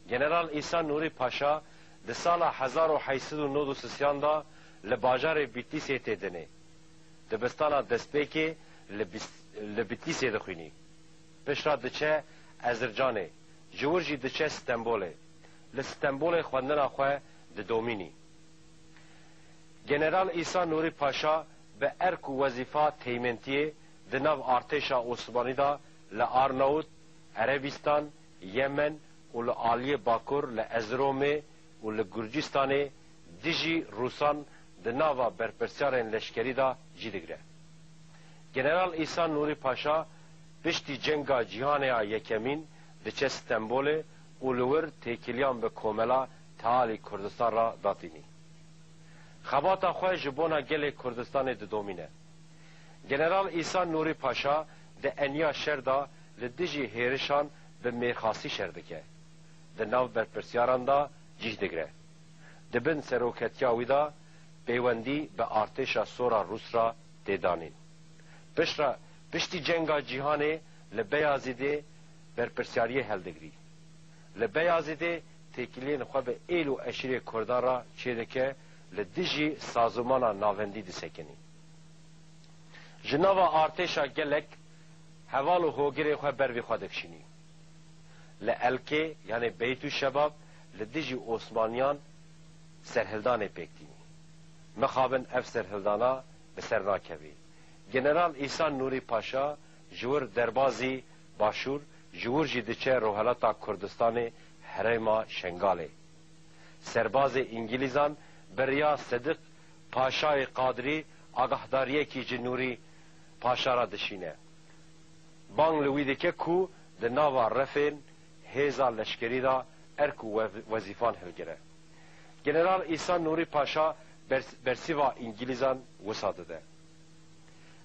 جنرال ایسا نوری پاشا د سال 1893 دا لباجار بیتلیسی تیدنه دبستانا دسپیکی لبیتلیسی دخوینی پشرا دچه ازرجانه جورجی دچه استنبوله لستنبول خواندن خواه د دومینی جنرال ایسا نوری پاشا به ارک و وظیفه تیمنتیه د ناو ارتشا عثمانی دا لارناوت عربستان یمن و لآلیه باکور لازرومه و لگرجستان دیجی روسان د ناو برپرسیارن لشکری دا جیدگره جنرال ایسا نوری پاشا پشتی جنگا جهانه یکمین دچه استنبول و لور تیکیلیان به کوملا تعالی کردستان را داتینی خباتا خواه جبونا گل کردستان د دومینه جنرال ایسا نوری پاشا د انیا شهر دا لدیجی هیرشان به میرخاسی شردکه د ناو برپرسیاران دا جیدگره دبن سروکتیاوی دا پیوندی به ارتشا سورا روس را دیدانین پشتی جنگا جهانه لبیازیده برپرسیاری هلدگری لبیازیده تکیلین خواه به ایل و اشیر کردان را چیدکه لدیجی سازمانا ناوندی دسکنی جناوا ارتشا گلک حوال و هوگیر خواه بروی خواه دکشینی لالکه یعنی بیتو شباب لدیجی عثمانیان سرهلدان پیکتینی مخابن اف سرهلدانا به سرناکوی جنرال ایسا نوری پاشا جور دربازی باشور جور جی دچه روحلاتا کردستان حرما شنگاله سرباز انگلیزان بریا صدق پاشای قادری آگاهداریه کی جنوری پاشا را دشینه بانگ لویده که کو د ناوا رفین هیزا لشکری دا ارکو وظیفان هلگره جنرال ایسا نوری پاشا برسیوا انگلیزان وساده ده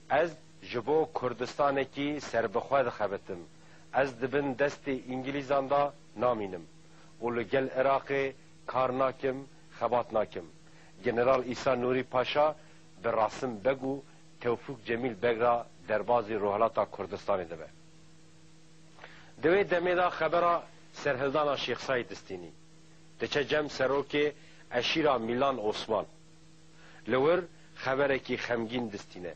از جبو کردستان کی سربخواه دخبتم از دبن دست انگلیزان دا نامینم و لگل عراق کار ناکم خبات ناکم جنرال ایسا نوری پاشا به راسم بگو توفیق جمیل بگرا دربازی روحلاتا کردستان دبه دوی دمه دا خبره سرهلدانا شیخ سعید دستینی دچه جم سروک اشیرا میلان عثمان لور خبره کی خمگین دستینه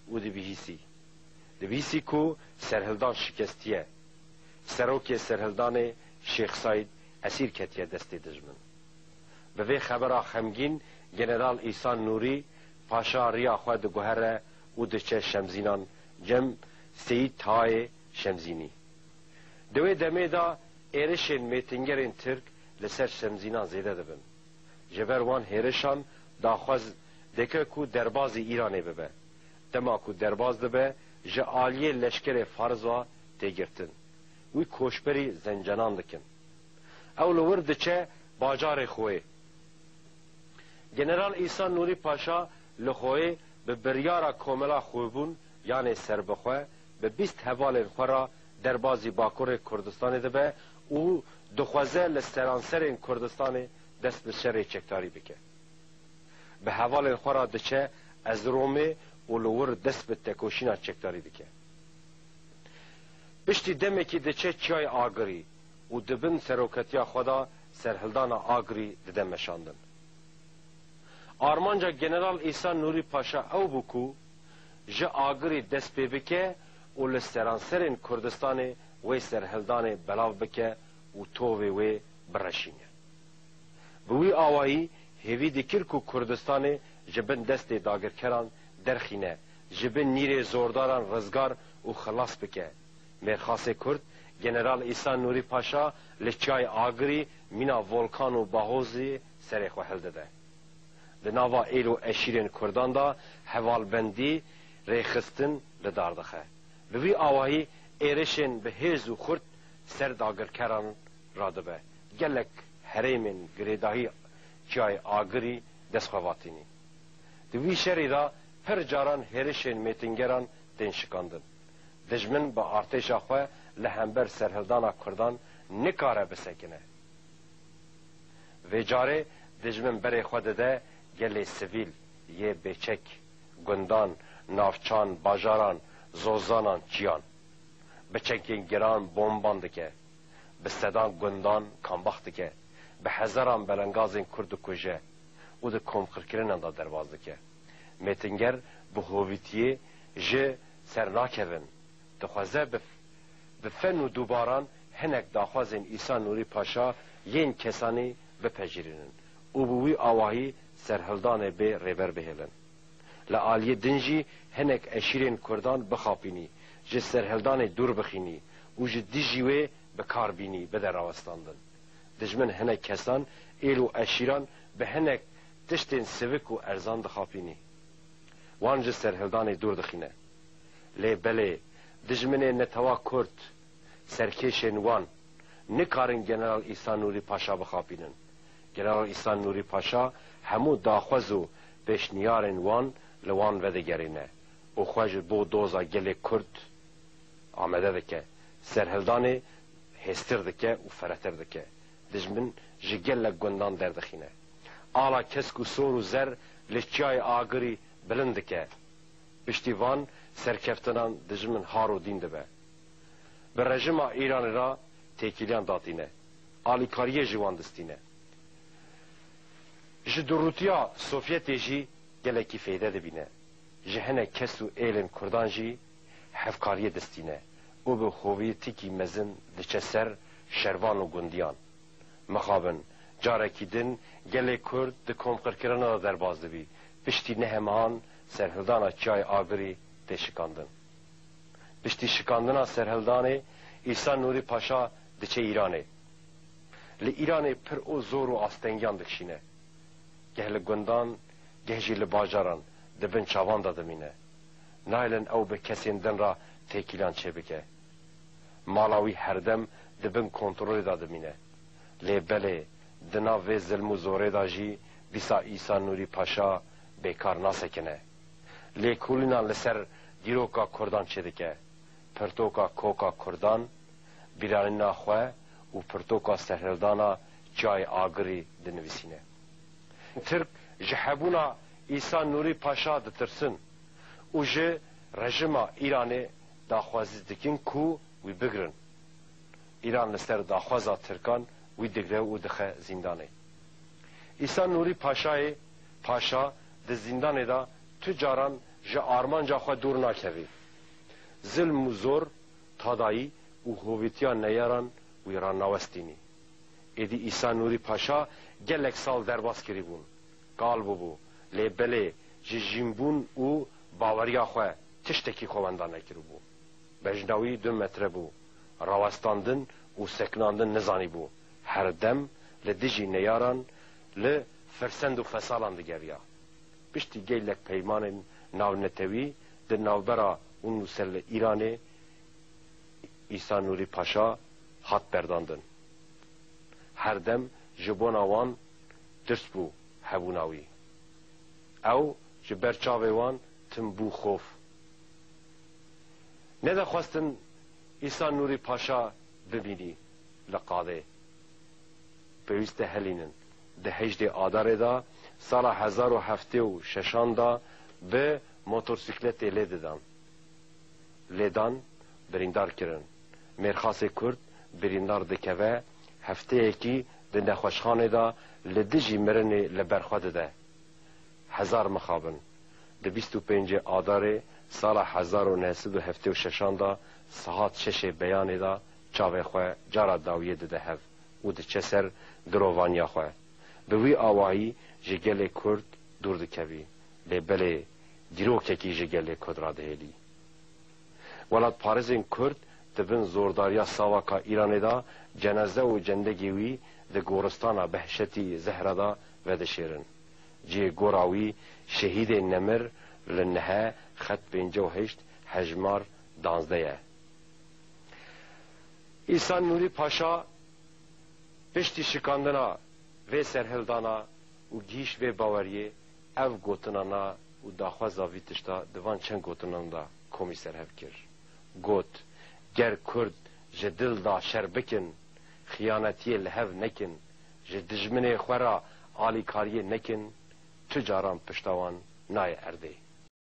او دبیهیسی کو سرهلدان شکستیه سروک سرهلدان شیخ سعید اسیر کتیه دستی دجمن به وی خبره خمگین جنرال ایسا نوری پاشا ریا خواه ده گوهره او دچه شمزینان جم سید تای شمزینی دوی دمه دا ایرشین میتنگرین ترک لسر شمزینان زیده دبن جبر وان هیرشان دا خواز دکه کو درباز ایرانه ببه دما کو درباز دبه جه آلیه لشکر فرزا تیگرتن وی کوشبری زنجانان دکن اولور دچه باجار خوه جنرال ایسا نوری پاشا لخوه به بریارا کوملا خوبون یعنی سربخوه به 20 حوال خورا دربازی باکور کردستان دبه او دخوازه لسترانسر کردستان دست به شر چکتاری بکه به حوال خورا دچه از رومه و لور دست به تکوشینا چکتاری بکه پشتی دمه که دچه چای آگری و دبن سروکتیا خدا سرهلدان آگری ددم شاندن آرمانجا جنرال ایسا نوری پاشا او بکو جه آگری دست پی بکه و لسترانسرین کردستان وی سرهلدان بلاو بکه و تووی وی برشینه بوی آوایی هیوی دکر کو کردستان جبن دست داگرکران درخینه جبن نیر زورداران رزگار و خلاص بکه مرخاص کرد جنرال ایسا نوری پاشا لچای آگری مینا ولکان و باهوزی سرخ و حل ده لناوا ایلو اشیرین کردان دا حوالبندی ریخستن لداردخه بوی آواهی ایرشین به هیز و خورد سر داگرکران رادبه گلک حریمین گریداهی چای آگری دستخواتینی دوی شری را پر جاران هرشین میتنگران دین شکاندن دجمن با ارتشا خواه لهمبر سرهلدانا کردان نکاره بسکنه و جاره دجمن بره خود ده گلی سویل یه بچک گندان نافچان باجاران زوزانان چیان بچکین گران بومبان دکه به صدان گندان کامبخت که به هزاران بلنگازین کرد و کجه او ده کمخرکرین دا دروازه که میتنگر به هویتیه جه سرناکوین دخوازه به فن و دوباران هنک داخوازین عیسی نوری پاشا ین کسانی بپجیرینن او بوی آواهی سرهلدان به ریبر بهلن لعالی دنجی هنک اشیرین کردان بخاپینی جه سرهلدان دور بخینی او جه دیجیوه بکار بینی به در آوستاندن دجمن هنک کسان ایلو اشیران به هنک تشتین سوک و ارزان دخاپینی وان جه سرهلدان دور دخینه لی بله دجمن نتوا کرد سرکشن وان نکارن جنرال عیسی نوری پاشا بخاپینن جنرال عیسی نوری پاشا همو داخوزو بشنیارن وان لوان وده گرینه او خواج بو دوزا گل کرد آمده دکه سرهلدان هستر دکه و فرتر دکه دجمن جگل گندان دردخینه آلا کسکو سور و زر لچای آگری بلند که پشتیوان سرکفتنان دجمن هارو دین دبه به رژیم ایران را تکیلیان داتینه آلیکاریه جوان دستینه جدروتیا سوفیتی جی گلکی فیده دبینه جهنه کسو ایلن کردان جی حفکاریه دستینه او به خوبیتی کی مزن دچه سر شروان و گندیان مخابن جارکی دن گله کرد ده کمقرکران را در باز دبی پشتی نهمان سرهلدان چای آگری ده شکاندن پشتی شکاندن سرهلدان عیسی نوری پاشا دچه ایرانه لی ایرانه پر او زور و آستنگیان دکشینه گهل گندان گهجی لباجاران دبن چاوان دادمینه نایلن او به کسین دن را تکیلان چه بکه مالاوی هردم دبن کنترول دادمینه لی بله دنا و ظلم و زوره دا جی دیسا عیسی نوری پاشا بیکار ناسکنه لی کولینا لسر دیروکا کردان چه دکه پرتوکا کوکا کردان بیرانینا خواه و پرتوکا سهردانا جای آگری دنویسینه ترک جحبونا عیسی نوری پاشا دترسن او جه رژیم ایرانی داخوازی دکن کو وی بگرن ایران لسر داخوازا ترکان وی دگره و دخه زندانه عیسی نوری پاشا ده زندانه دا تجاران جه آرمان جا خواه دور ناکوی ظلم و زور تادایی و هویتیان نیاران و ایران نوستینی ایدی عیسی نوری پاشا گلک سال درباس کری بون قال بو لی بله جیمبون و باوریا خواه تشتکی خواندان نکرو بو بجناوی 2 متر بو راوستاندن و سکناندن نزانی بو هر دم لدیجی نیاران لفرسند و فسالان دگریا پشتی گیلک پیمان ناو نتوی در ناوبرا اون نسل ایرانی عیسی نوری پاشا حد برداندن هر دم جبون آوان درست بو هبوناوی او جبر چاوی وان تم بو خوف نده خواستن عیسی نوری پاشا ببینی لقاده پیوست هلینن ده 18 آدار دا سال 1076 دا به موتورسیکلت لیدان بریندار کرن مرخاص کرد بریندار دکوه هفته یکی ده نخوشخانه دا لدجی مرنی لبرخواد ده 1000 مخابن ده 25 آدار سال 1976 دا ساعت 6 بیان دا چاوه خواه جارا داویه ده هف او ده چسر دروانیا خواه به وی آواهی جگل کرد دور دکوی بله دیروکه کی جگل کرد را دهیلی ولاد پارزین کرد دبن زورداریا ساواکا ایران دا جنازه و جندگی وی ده گورستان بهشتی زهره دا و ده شیرن جی گوراوی شهید نمر لنها خط 58 حجمار 12 عیسی نوری پاشا پشتی شکاندنا و سرهلدانا و گیش و باوریه او گوتنانا و داخوازا ویتشتا دوان چند گوتنان دا کومی سرهف کر گوت گر کرد جدل دا شر بکن خیانتی لحو نکن جدجمن خورا آلیکاری نکن تجاران پشتوان نای ارده